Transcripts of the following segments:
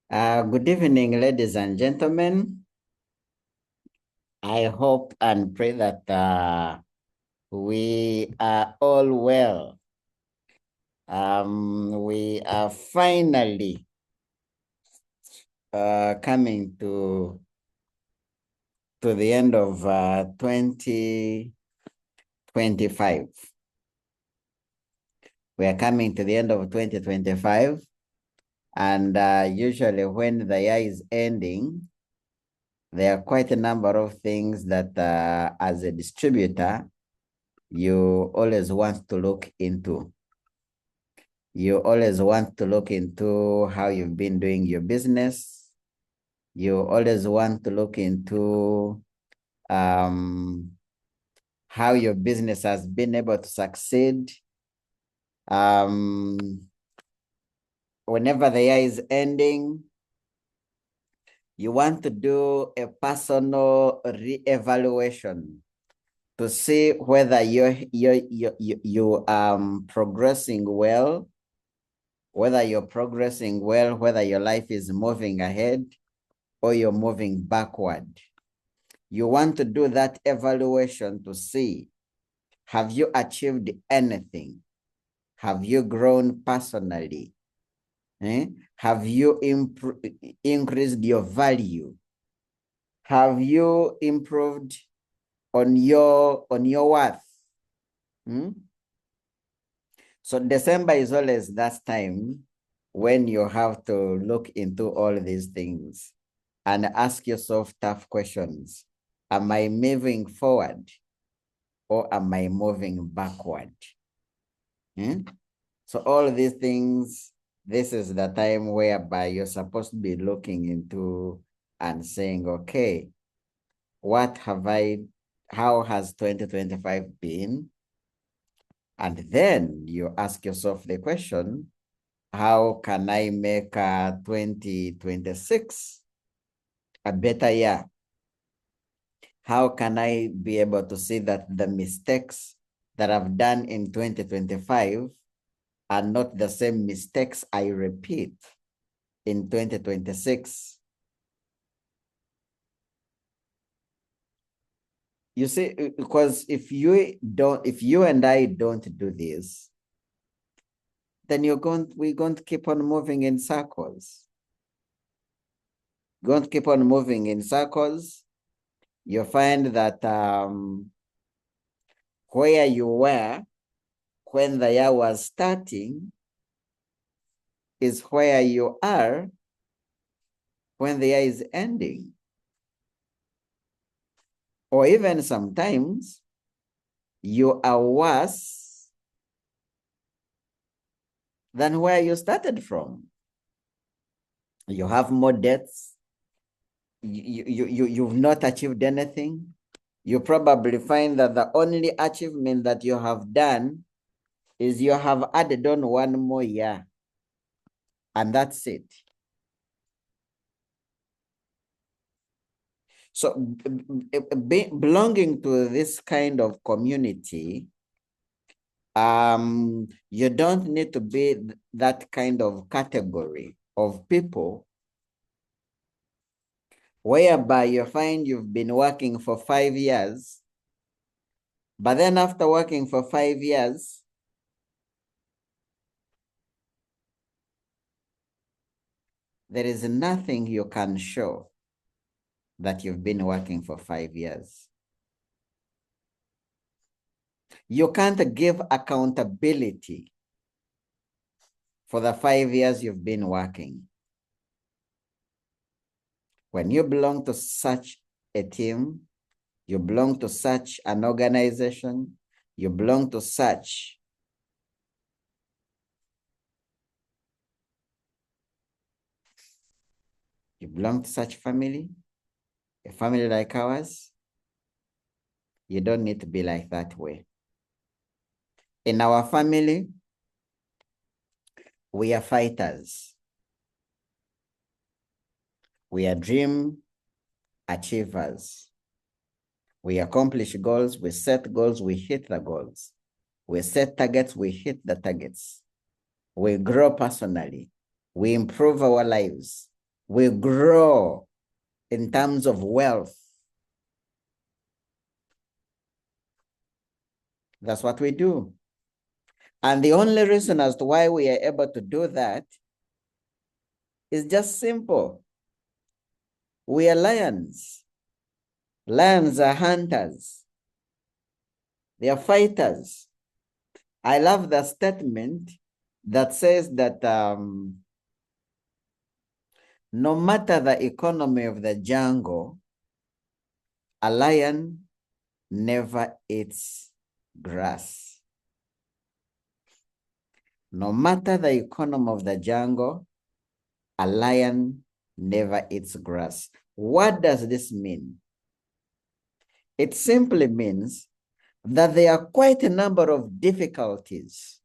Good evening, ladies and gentlemen. I hope and pray that we are all well. We are finally coming to the end of 2025. We are coming to the end of 2025, and usually when the year is ending, there are quite a number of things that as a distributor, you always want to look into. You always want to look into how you've been doing your business. You always want to look into how your business has been able to succeed. Whenever the year is ending, you want to do a personal re-evaluation to see whether you progressing well, whether your life is moving ahead or you're moving backward. You want to do that evaluation to see, have you achieved anything? Have you grown personally? Have you increased your value? Have you improved on your worth? So December is always that time when you have to look into all these things and ask yourself tough questions. Am I moving forward or am I moving backward? So all these things, this is the time whereby you're supposed to be looking into and saying, okay, how has 2025 been? And then you ask yourself the question, how can I make 2026 a better year? How can I be able to see that the mistakes that I've done in 2025 are not the same mistakes I repeat in 2026? You see, because if you and I don't do this, then we're going to keep on moving in circles. Going to keep on moving in circles. You find that where you were when the year was starting is where you are when the year is ending. Or even sometimes you are worse than where you started from. You have more debts. You've not achieved anything. You probably find that the only achievement that you have done is you have added on one more year, and that's it. So belonging to this kind of community, you don't need to be that kind of category of people whereby you find you've been working for 5 years, but then after working for 5 years, there is nothing you can show that you've been working for 5 years. You can't give accountability for the 5 years you've been working. When you belong to such a team, you belong to such an organization, you belong to such family, a family like ours, you don't need to be like that way. In our family, we are fighters. We are dream achievers. We accomplish goals, we set goals, we hit the goals. We set targets, we hit the targets. We grow personally. We improve our lives. We grow in terms of wealth. That's what we do. And the only reason as to why we are able to do that is just simple. We are lions. Lions are hunters. They are fighters. I love the statement that says that no matter the economy of the jungle, a lion never eats grass. No matter the economy of the jungle, a lion never eats grass. What does this mean? It simply means that there are quite a number of difficulties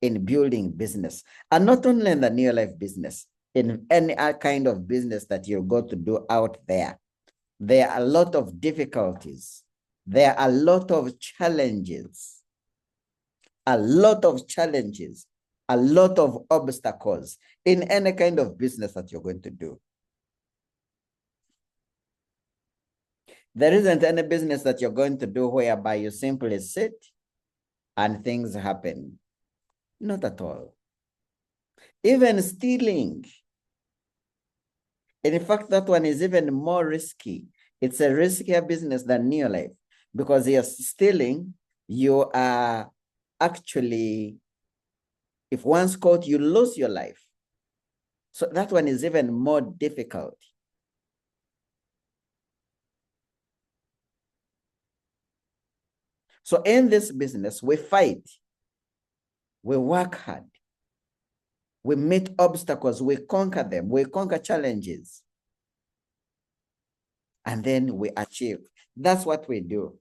in building business, and not only in the near life business, in any kind of business that you're going to do out there. There are a lot of difficulties. There are a lot of challenges, a lot of obstacles in any kind of business that you're going to do. There isn't any business that you're going to do whereby you simply sit and things happen. Not at all. Even stealing. In fact, that one is even more risky. It's a riskier business than near life, because you're stealing, you are actually, if one's caught, you lose your life. So that one is even more difficult. So in this business, we fight, we work hard, we meet obstacles, we conquer them, we conquer challenges, and then we achieve. That's what we do.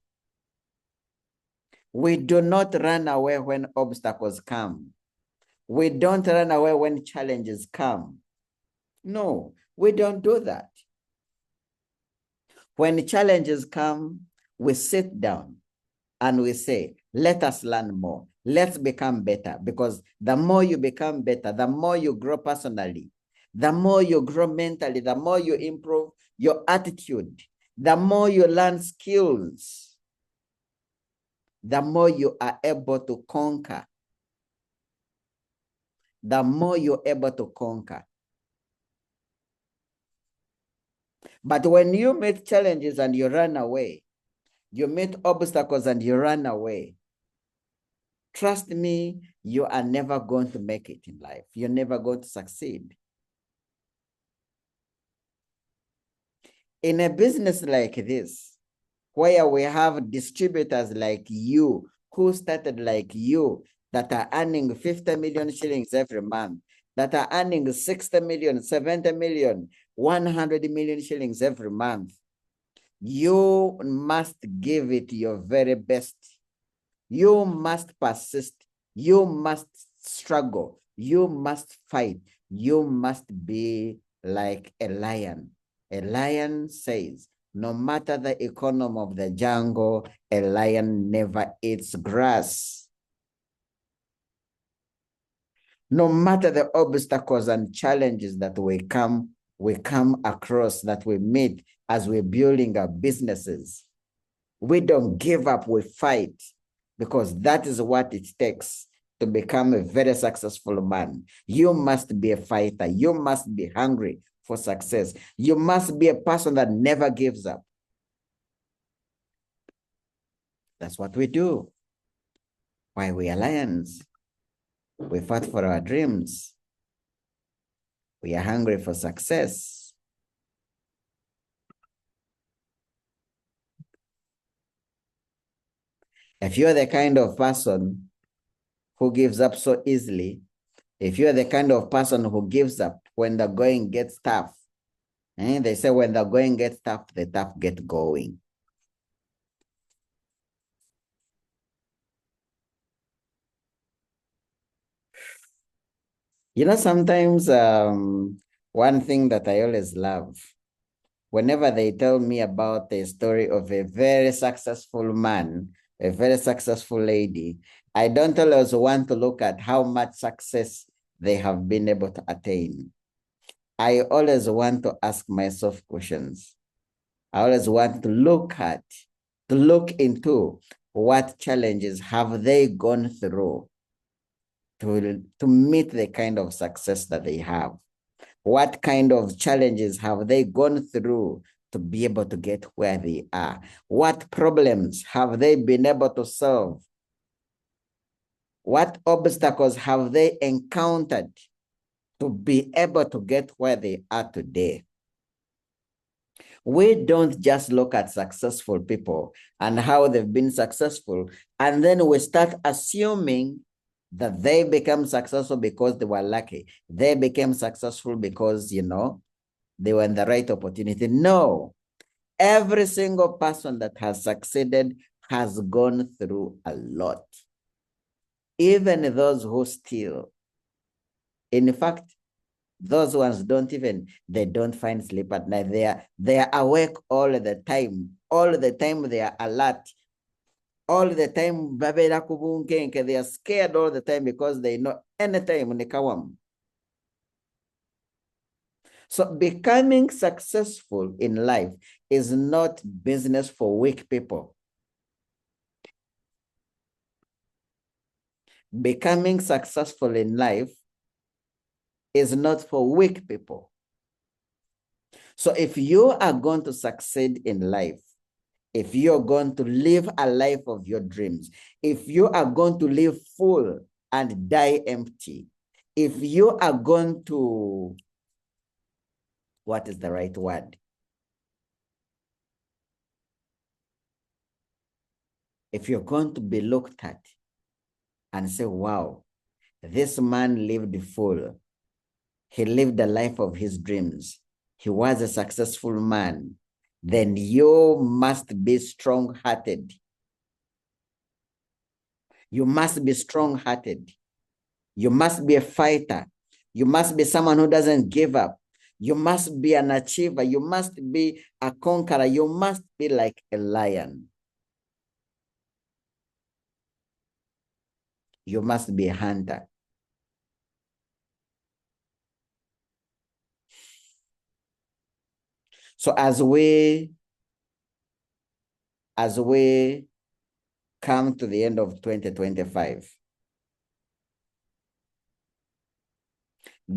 We do not run away when obstacles come. We don't run away when challenges come. No, we don't do that. When challenges come, we sit down and we say, let us learn more. Let's become better, because the more you become better, the more you grow personally, the more you grow mentally, the more you improve your attitude, the more you learn skills, the more you are able to conquer. The more you're able to conquer. But when you meet challenges and you run away, you meet obstacles and you run away, trust me, you are never going to make it in life. You're never going to succeed. In a business like this, where we have distributors like you, who started like you, that are earning 50 million shillings every month, that are earning 60 million, 70 million, 100 million shillings every month, you must give it your very best. You must persist. You must struggle. You must fight. You must be like a lion. A lion says, no matter the economy of the jungle, a lion never eats grass. No matter the obstacles and challenges that we come across, that we meet as we're building our businesses, we don't give up, we fight, because that is what it takes to become a very successful man. You must be a fighter. You must be hungry for success. You must be a person that never gives up. That's what we do. Why we are lions. We fight for our dreams. We are hungry for success. If you're the kind of person who gives up so easily, if you're the kind of person who gives up when the going gets tough, they say when the going gets tough, the tough get going. You know, sometimes one thing that I always love, whenever they tell me about the story of a very successful man, a very successful lady, I don't always want to look at how much success they have been able to attain. I always want to ask myself questions. I always want to look into what challenges have they gone through to meet the kind of success that they have. What kind of challenges have they gone through to be able to get where they are? What problems have they been able to solve? What obstacles have they encountered to be able to get where they are today? We don't just look at successful people and how they've been successful, and then we start assuming that they become successful because they were lucky. They became successful because, they were in the right opportunity. No, every single person that has succeeded has gone through a lot. Even those who steal. In fact, those ones they don't find sleep at night. They are awake all the time. All the time they are alert. All the time, they are scared all the time because they know anytime when they come. So becoming successful in life is not business for weak people. Becoming successful in life is not for weak people. So if you are going to succeed in life, if you're going to live a life of your dreams, if you are going to live full and die empty, if you are going to, what is the right word? If you're going to be looked at and say, wow, this man lived full. He lived the life of his dreams. He was a successful man. Then you must be strong-hearted. You must be strong-hearted. You must be a fighter. You must be someone who doesn't give up. You must be an achiever. You must be a conqueror. You must be like a lion. You must be a hunter. So as we come to the end of 2025,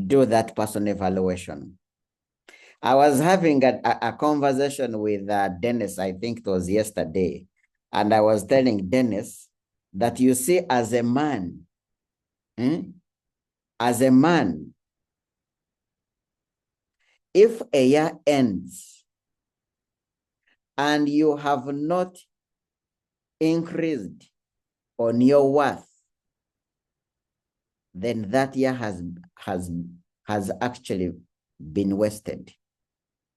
do that person evaluation. I was having a conversation with Dennis, I think it was yesterday, and I was telling Dennis that you see, as a man, if a year ends and you have not increased on your worth, then that year has actually been wasted.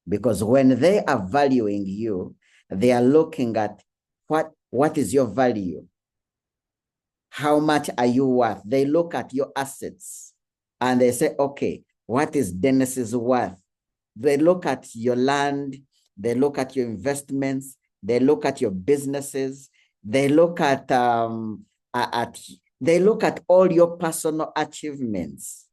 Because when they are valuing you, they are looking at what is your value? How much are you worth? They look at your assets and they say, okay, what is Dennis's worth? They look at your land, they look at your investments, they look at your businesses, they look at they look at all your personal achievements.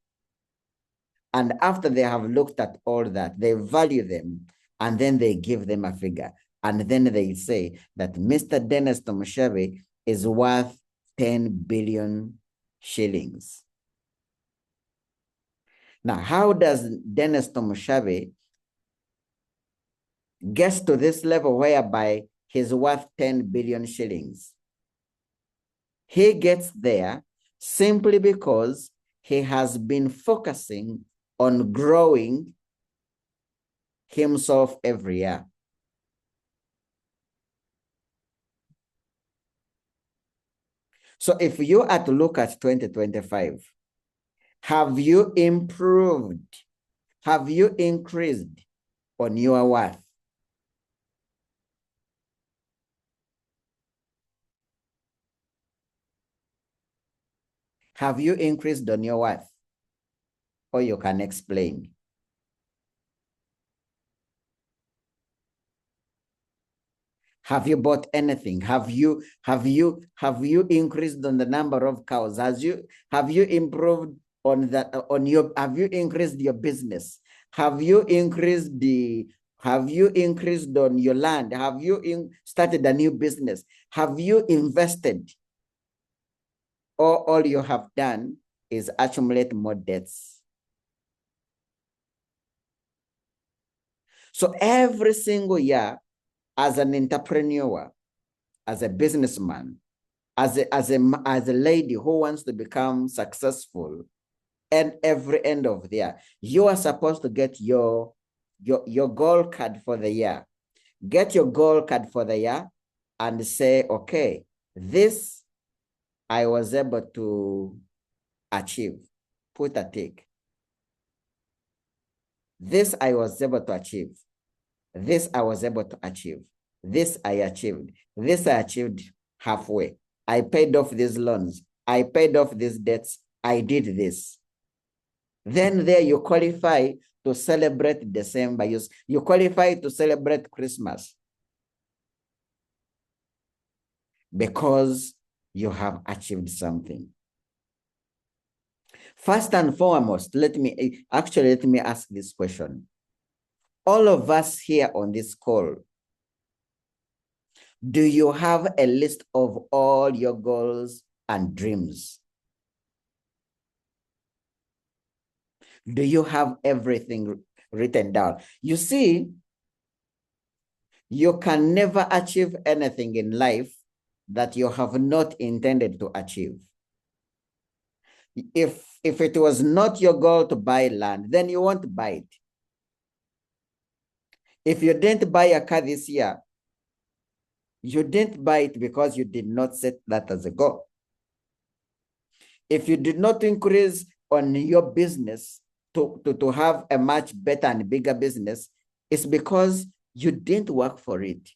And after they have looked at all that, they value them, and then they give them a figure. And then they say that Mr. Dennis Tomushabe is worth 10 billion shillings. Now, how does Dennis Tomushabe get to this level whereby he's worth 10 billion shillings? He gets there simply because he has been focusing on growing himself every year. So if you are to look at 2025, have you improved? Have you increased on your worth? Have you increased on your worth? Or you can explain. Have you bought anything? Have you increased on the number of cows? Have you improved on that, have you increased your business? Have you increased on your land? Have you started a new business? Have you invested? Or all you have done is accumulate more debts? So every single year, as an entrepreneur, as a businessman, as a lady who wants to become successful, and every end of the year, you are supposed to get your goal card for the year. Get your goal card for the year and say, okay, this I was able to achieve. Put a tick. This I was able to achieve. This I was able to achieve. This I achieved. This I achieved halfway. I paid off these loans. I paid off these debts. I did this. Then there you qualify to celebrate December. You qualify to celebrate Christmas because you have achieved something. First and foremost, let me ask this question. All of us here on this call, do you have a list of all your goals and dreams? Do you have everything written down? You see, you can never achieve anything in life that you have not intended to achieve. If it was not your goal to buy land, then you won't buy it. If you didn't buy a car this year, you didn't buy it because you did not set that as a goal. If you did not increase on your business to have a much better and bigger business, it's because you didn't work for it.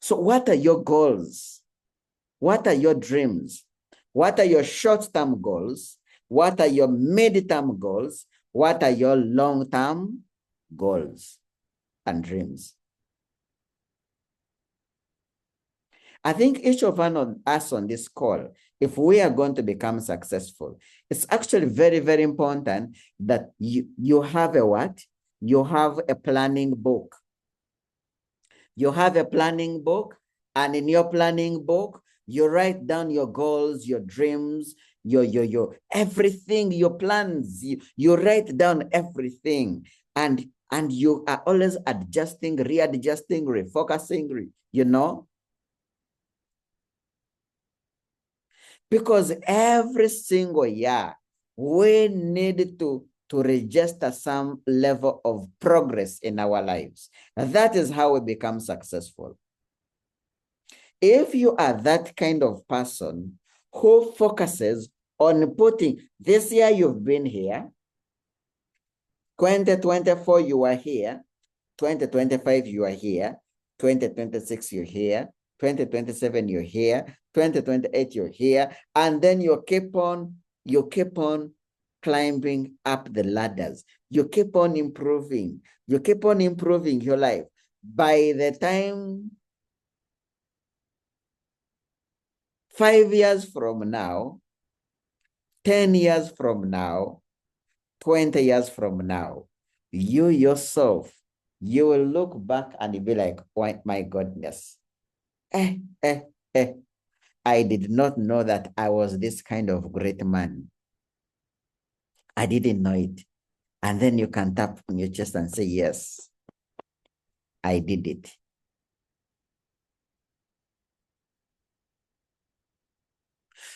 So what are your goals? What are your dreams? What are your short-term goals? What are your mid-term goals? What are your long-term goals and dreams? I think each of us on this call, if we are going to become successful, it's actually very, very important that you have a what? You have a planning book. You have a planning book, and in your planning book, you write down your goals, your dreams, your everything, your plans. You write down everything, and you are always adjusting, readjusting, refocusing, you know? Because every single year, we need to register some level of progress in our lives. And that is how we become successful. If you are that kind of person who focuses on putting, this year you've been here, 2024 you are here, 2025 you are here, 2026 you're here, 2027 you're here, 2028 you're here, and then you keep on climbing up the ladders. You keep on improving. You keep on improving your life. By the time 5 years from now, 10 years from now, 20 years from now, you yourself, you will look back and be like, oh, my goodness. I did not know that I was this kind of great man. I didn't know it. And then you can tap on your chest and say, yes, I did it.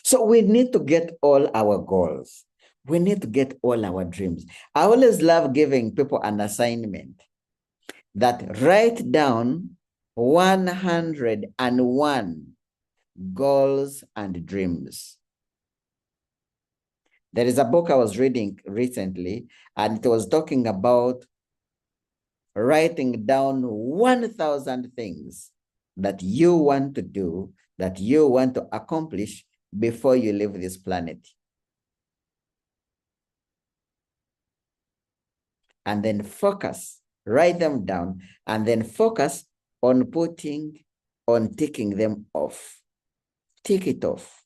So we need to get all our goals. We need to get all our dreams. I always love giving people an assignment that write down 101 goals and dreams. There is a book I was reading recently, and it was talking about writing down 1,000 things that you want to do, that you want to accomplish before you leave this planet. And then focus, write them down, and then focus on ticking them off. Tick it off.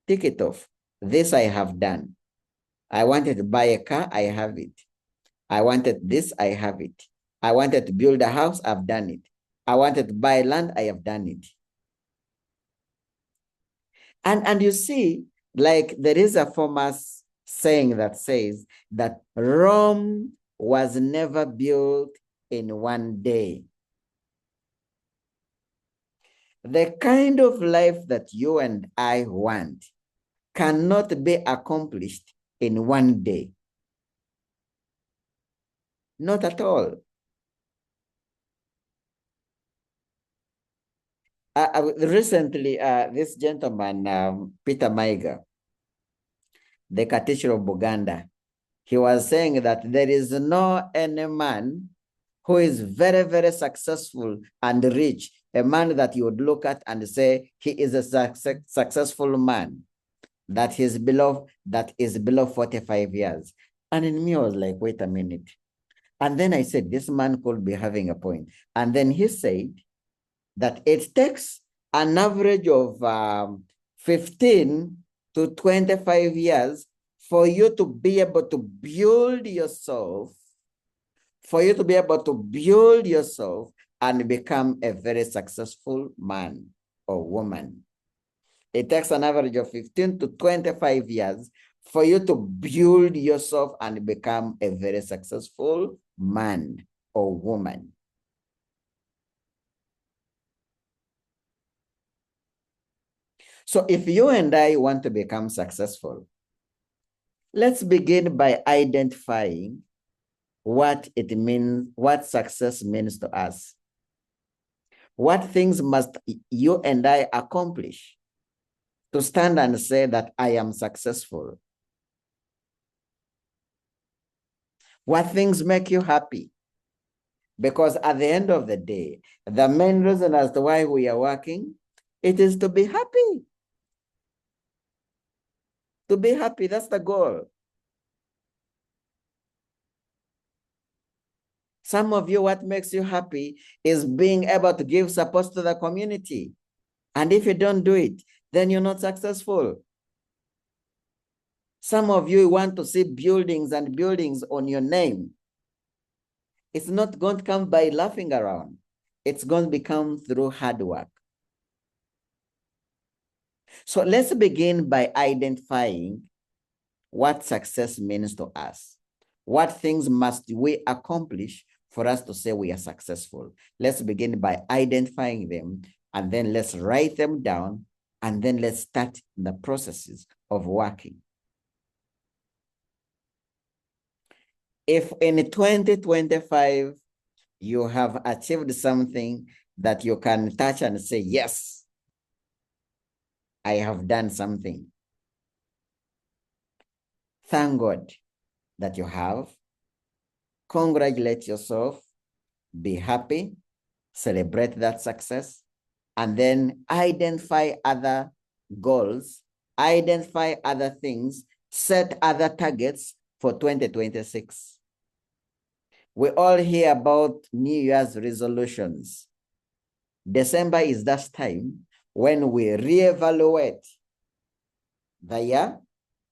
Tick it off. This I have done. I wanted to buy a car, I have it. I wanted this, I have it. I wanted to build a house, I've done it. I wanted to buy land, I have done it. And you see, like there is a famous saying that says that Rome was never built in one day. The kind of life that you and I want cannot be accomplished in one day. Not at all. Recently, this gentleman, Peter Maiga, the Katishiro of Buganda, he was saying that there is no any man who is very, very successful and rich, a man that you would look at and say he is a successful man, that is below 45 years. And in me, I was like, wait a minute. And then I said, this man could be having a point. And then he said that it takes an average of 15 to 25 years for you to be able to build yourself, and become a very successful man or woman. It takes an average of 15 to 25 years for you to build yourself and become a very successful man or woman. So if you and I want to become successful, let's begin by identifying what it means, what success means to us. What things must you and I accomplish to stand and say that I am successful? What things make you happy? Because at the end of the day, the main reason as to why we are working, it is to be happy. To be happy, that's the goal. Some of you, what makes you happy is being able to give support to the community. And if you don't do it, then you're not successful. Some of you want to see buildings and buildings on your name. It's not going to come by laughing around. It's going to become through hard work. So let's begin by identifying what success means to us. What things must we accomplish for us to say we are successful? Let's begin by identifying them, and then let's write them down, and then let's start the processes of working. If in 2025, you have achieved something that you can touch and say, yes, I have done something. Thank God that you have. Congratulate yourself. Be happy. Celebrate that success. And then identify other goals. Identify other things. Set other targets for 2026. We all hear about New Year's resolutions. December is that time when we reevaluate the year,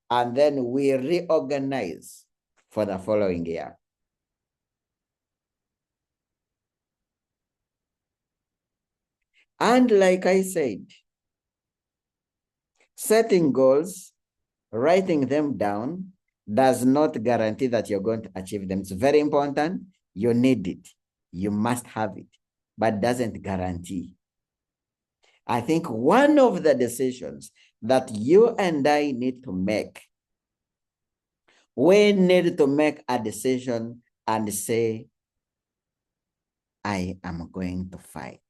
and then we reorganize for the following year. And like I said, setting goals, writing them down does not guarantee that you're going to achieve them. It's very important. You need it. You must have it, but doesn't guarantee. I think one of the decisions that you and I need to make, we need to make a decision and say, I am going to fight.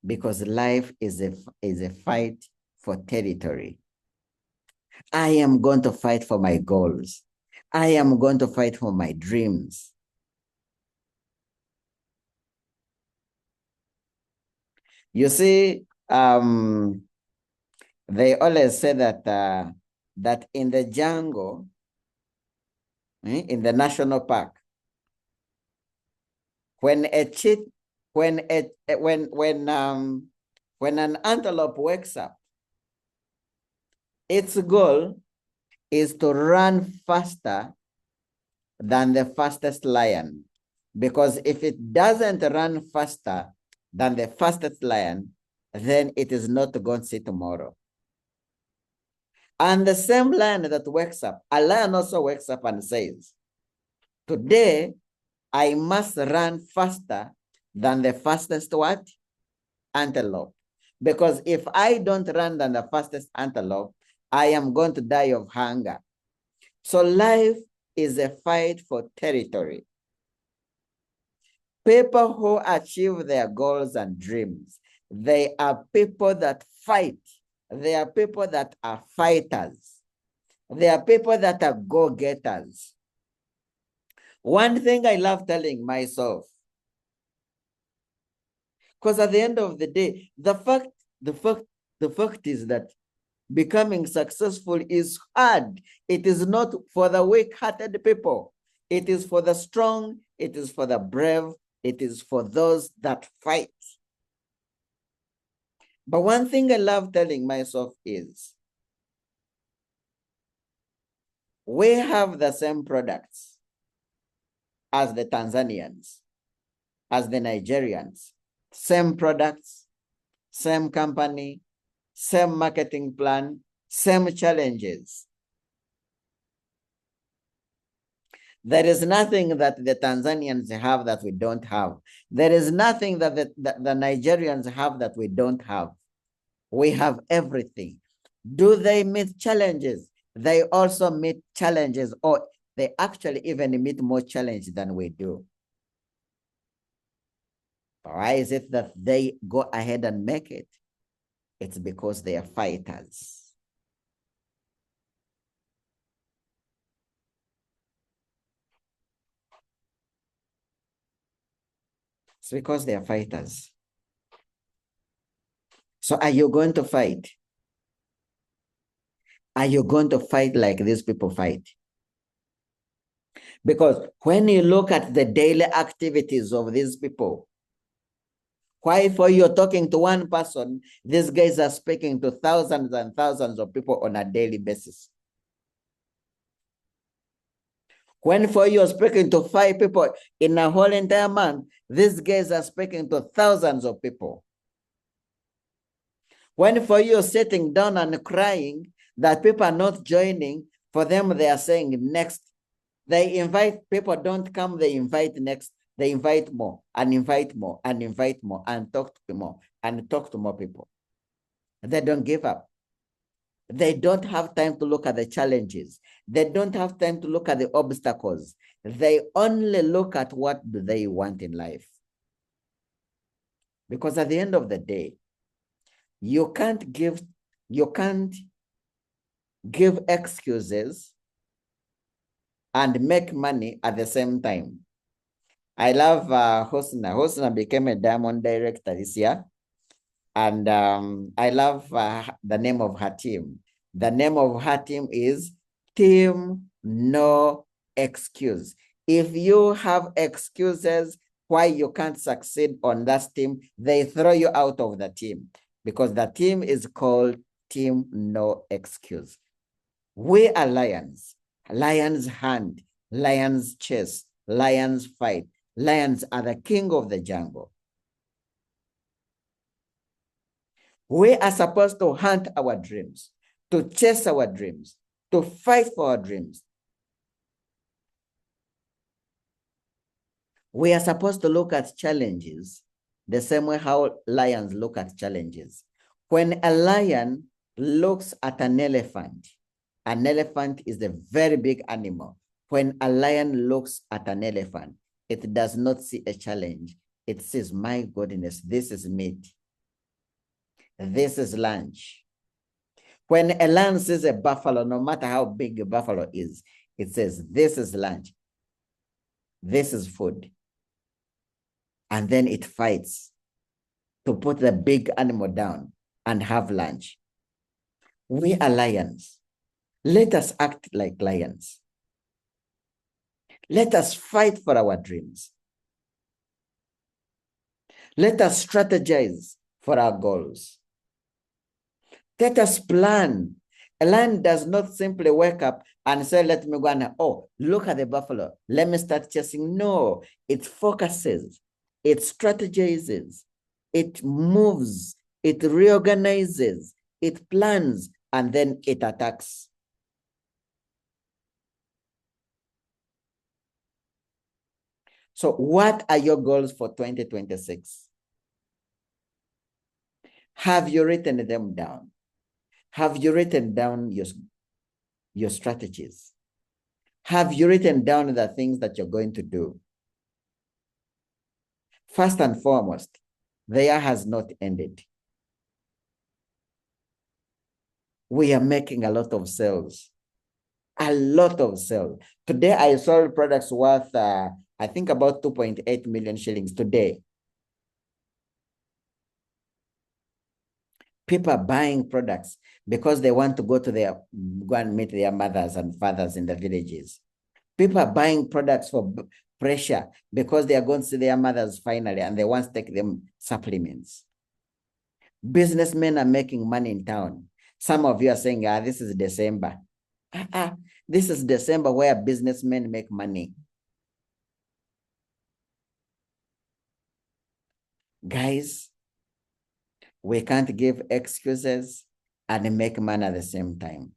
Because life is a fight for territory. I am going to fight for my goals. I am going to fight for my dreams. You see, they always say that that in the jungle, in the national park, when an antelope wakes up, its goal is to run faster than the fastest lion. Because if it doesn't run faster than the fastest lion, then it is not going to see tomorrow. And the same lion that wakes up, a lion also wakes up and says, today I must run faster than the fastest what? Antelope. Because if I don't run than the fastest antelope, I am going to die of hunger. So life is a fight for territory. People who achieve their goals and dreams, they are people that fight. They are people that are fighters. They are people that are go-getters. One thing I love telling myself, because at the end of the day, the fact is that becoming successful is hard. It is not for the weak-hearted people. It is for the strong. It is for the brave. It is for those that fight. But one thing I love telling myself is, we have the same products as the Tanzanians, as the Nigerians, same products, same company, same marketing plan, same challenges. There is nothing that the Tanzanians have that we don't have. There is nothing that the Nigerians have that we don't have. We have everything. Do they meet challenges? They also meet challenges, or they actually even meet more challenge than we do. Why is it that they go ahead and make it? It's because they are fighters. It's because they are fighters. So are you going to fight? Are you going to fight like these people fight? Because when you look at the daily activities of these people, why for you're talking to one person, these guys are speaking to thousands and thousands of people on a daily basis. When for you're speaking to 5 people in a whole entire month, these guys are speaking to thousands of people. When for you sitting down and crying that people are not joining, for them they are saying next. They invite, people don't come, they invite next. They invite more and invite more and invite more and talk to more and talk to more people. They don't give up. They don't have time to look at the challenges. They don't have time to look at the obstacles. They only look at what do they want in life. Because at the end of the day, you can't give excuses and make money at the same time. I love Hosna. Hosna became a Diamond director this year. And I love the name of her team. The name of her team is Team No Excuse. If you have excuses why you can't succeed on that team, they throw you out of the team, because the team is called Team No Excuse. We are lions. Lions hunt, lions chase, lions fight. Lions are the king of the jungle. We are supposed to hunt our dreams, to chase our dreams, to fight for our dreams. We are supposed to look at challenges the same way how lions look at challenges. When a lion looks at an elephant is a very big animal. When a lion looks at an elephant, it does not see a challenge. It says, my goodness, this is meat. This is lunch. When a lion sees a buffalo, no matter how big a buffalo is, it says, this is lunch. This is food. And then it fights to put the big animal down and have lunch. We are lions. Let us act like lions. Let us fight for our dreams. Let us strategize for our goals. Let us plan A lion does not simply wake up and say, let me go and, oh, look at the buffalo. Let me start chasing. No, it focuses, it strategizes, it moves, it reorganizes, it plans, and then it attacks. So what are your goals for 2026? Have you written them down? Have you written down your strategies? Have you written down the things that you're going to do? First and foremost, the year has not ended. We are making a lot of sales. A lot of sales. Today, I sold products worth, I think about 2.8 million shillings today. People are buying products because they want to go and meet their mothers and fathers in the villages. People are buying products for pressure because they are going to see their mothers finally and they want to take them supplements. Businessmen are making money in town. Some of you are saying, this is December. This is December where businessmen make money. Guys, we can't give excuses and make money at the same time.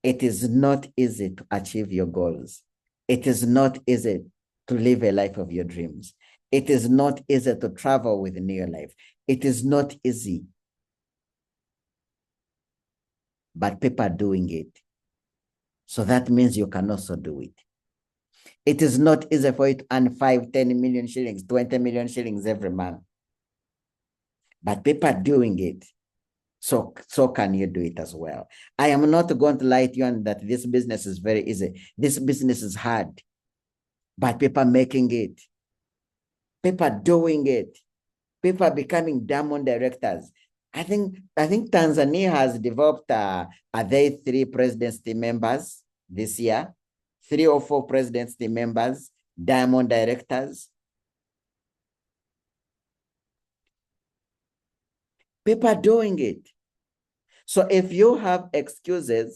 It is not easy to achieve your goals. It is not easy to live a life of your dreams. It is not easy to travel within your life. It is not easy. But people are doing it. So that means you can also do it. It is not easy for you to earn 5, 10 million shillings, 20 million shillings every month. But people are doing it. So can you do it as well? I am not going to lie to you on that this business is very easy. This business is hard. But people are making it. People are doing it. People are becoming diamond directors. I think Tanzania has developed, are they 3 presidency members this year? 3 or 4 presidency members, diamond directors. People are doing it. So if you have excuses